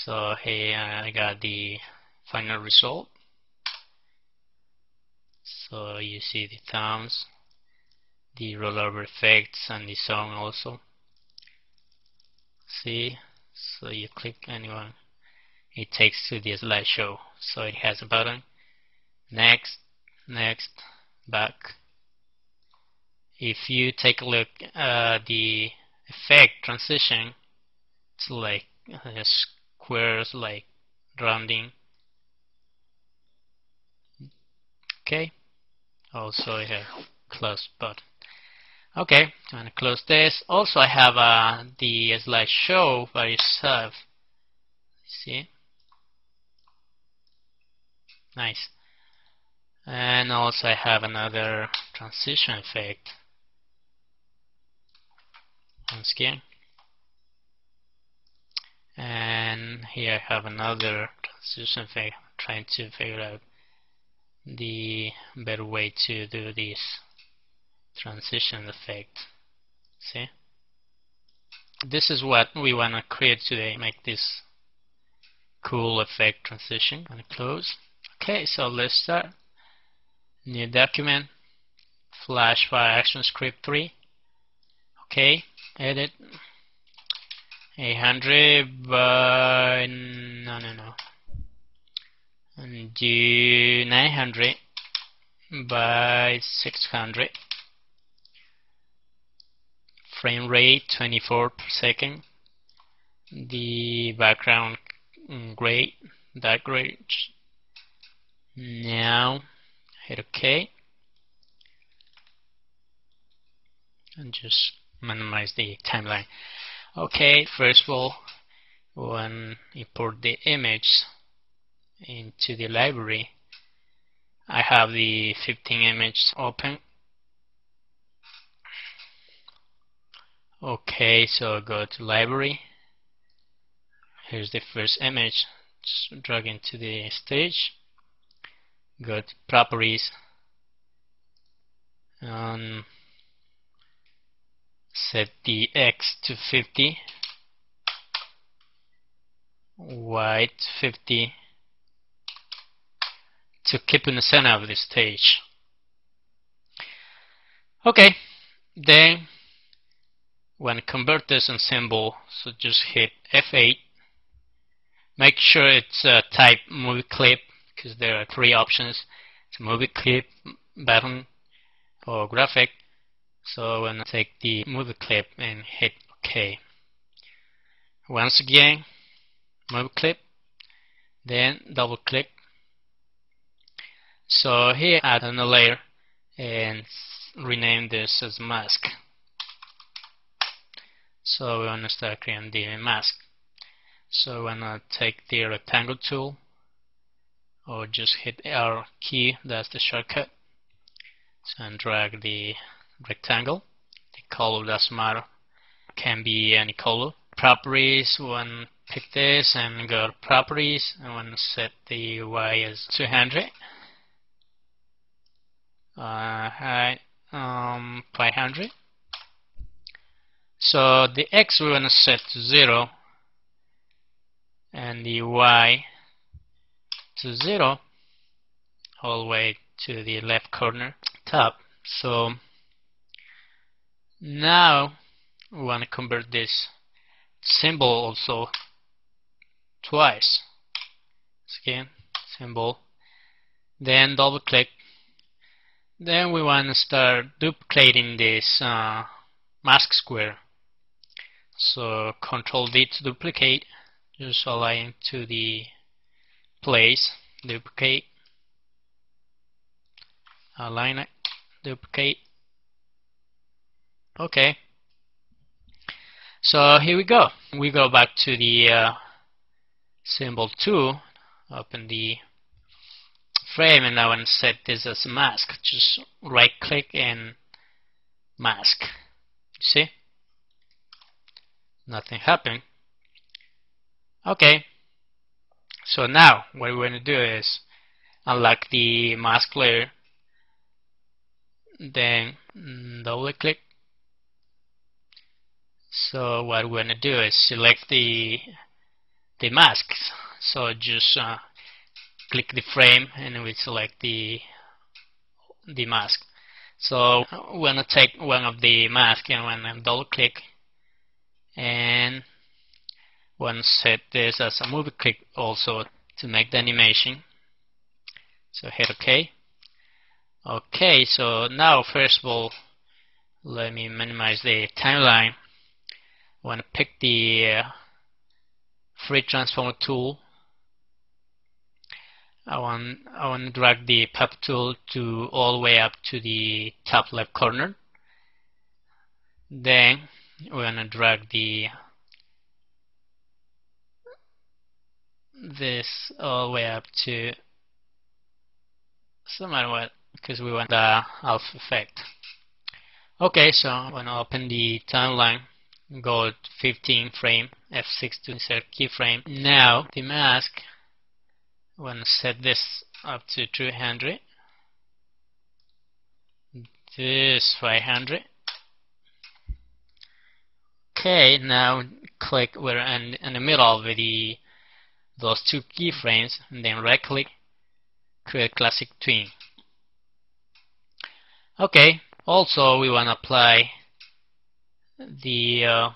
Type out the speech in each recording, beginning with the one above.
So here I got the final result. So you see the thumbs, the rollover effects, and the song also. See, so you click anyone, it takes to the slideshow. So it has a button, next, next, back. If you take a look at the effect transition, it's like squares, like rounding. Okay, also I have close button. Okay, I'm gonna close this. Also I have the slideshow by itself. See, nice. And also I have another transition effect on skin. And here I have another transition effect. I'm trying to figure out the better way to do this transition effect. See, this is what we want to create today, make this cool effect transition. And close. Okay, so let's start. New document, flash file action script 3. Okay, edit 800 by no, and do 900 by 600. Frame rate 24 per second. The background gray, dark gray. Now hit OK and just minimize the timeline. Okay, first of all, when import the image into the library, I have the 15 image open. Okay, so go to library. Here's the first image. Just drag into the stage. Go to properties. Set the X to 50, Y to 50 to keep in the center of the stage. Okay, then when convert this in symbol, so just hit F8. Make sure it's type movie clip, because there are 3 options. It's movie clip, button, or graphic. So when I take the movie clip and hit OK. Once again, movie clip, then double click. So here add another layer and rename this as mask. So we want to start creating the mask. So when I take the rectangle tool, or just hit R key, that's the shortcut. So and drag the rectangle. The color doesn't matter, can be any color. Properties, one pick this and go to properties. I want to set the Y as 200. Height 500. So the X we want to set to 0 and the Y to 0 all the way to the left corner top. So now we want to convert this symbol also twice. Again, symbol, then double click. Then we want to start duplicating this mask square. So Control D to duplicate, just align to the place, duplicate, align it, duplicate. Okay. So here we go. We go back to the symbol 2, open the frame, and I want to set this as a mask. Just right click and mask. See? Nothing happened. Okay. So now what we're going to do is unlock the mask layer, then double click. So what we're going to do is select the the masks. So just click the frame and we select the mask. So we're going to take one of the masks and we're going to double click and we're going to set this as a movie clip also to make the animation. So hit OK. Okay, so now first of all, let me minimize the timeline. I want to pick the free transform tool. I want to drag the puppet tool to all the way up to the top left corner. Then we're going to drag this all the way up to somewhere what, because we want the alpha effect. Okay, so I'm going to open the timeline, go to 15 frame, F6 to insert keyframe. Now the mask, I'm going to set this up to 300, this 500. Okay, now click, we're in the middle of those two keyframes, and then right click, create classic tween. Okay, also we want to apply the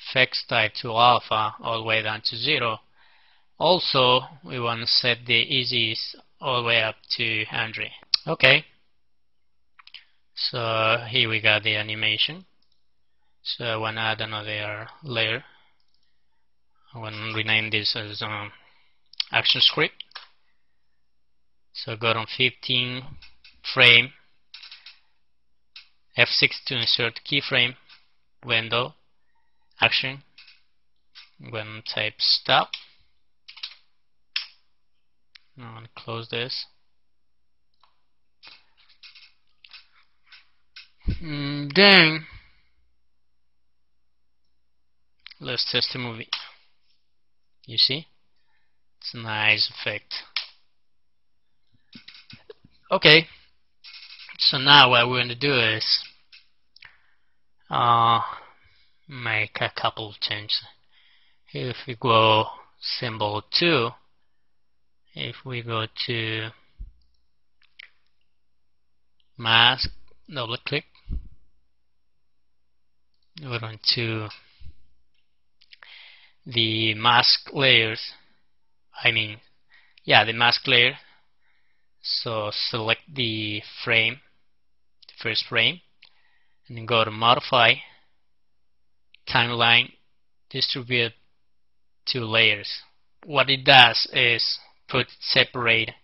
effects type to alpha all the way down to 0. Also we want to set the easiest all the way up to 100. Okay, so here we got the animation. So I want to add another layer. I want to rename this as action script. So go on 15 frame, F6 to insert keyframe, window, action. I'm going to type stop. I'm going to close this. Then let's test the movie. You see, it's a nice effect. Okay, so now what we're going to do is make a couple of changes. If we go symbol 2, if we go to mask, double click, we're going to the mask layers, the mask layer. So select the frame, the first frame, and then go to modify, timeline, distribute to layers. What it does is separate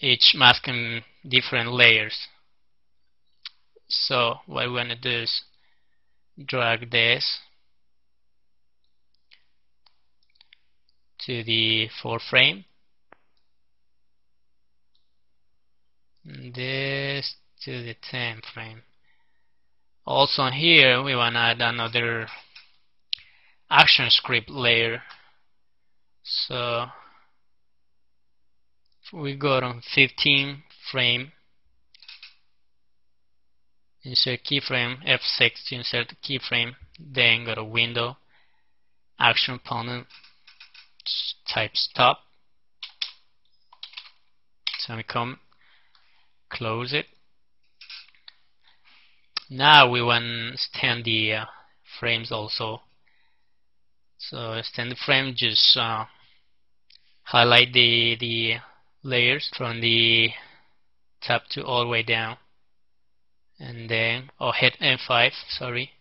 each mask in different layers. So what we want to do is drag this to the 4th frame, and this to the 10th frame. Also here we want to add another action script layer. So if we go on 15 frame, insert keyframe, F6 to insert the keyframe, then go to window, action component, type stop, semicolon, close it. Now we want to extend the frames also. So extend the frame, just highlight the layers from the top to all the way down, and then hit F5, sorry,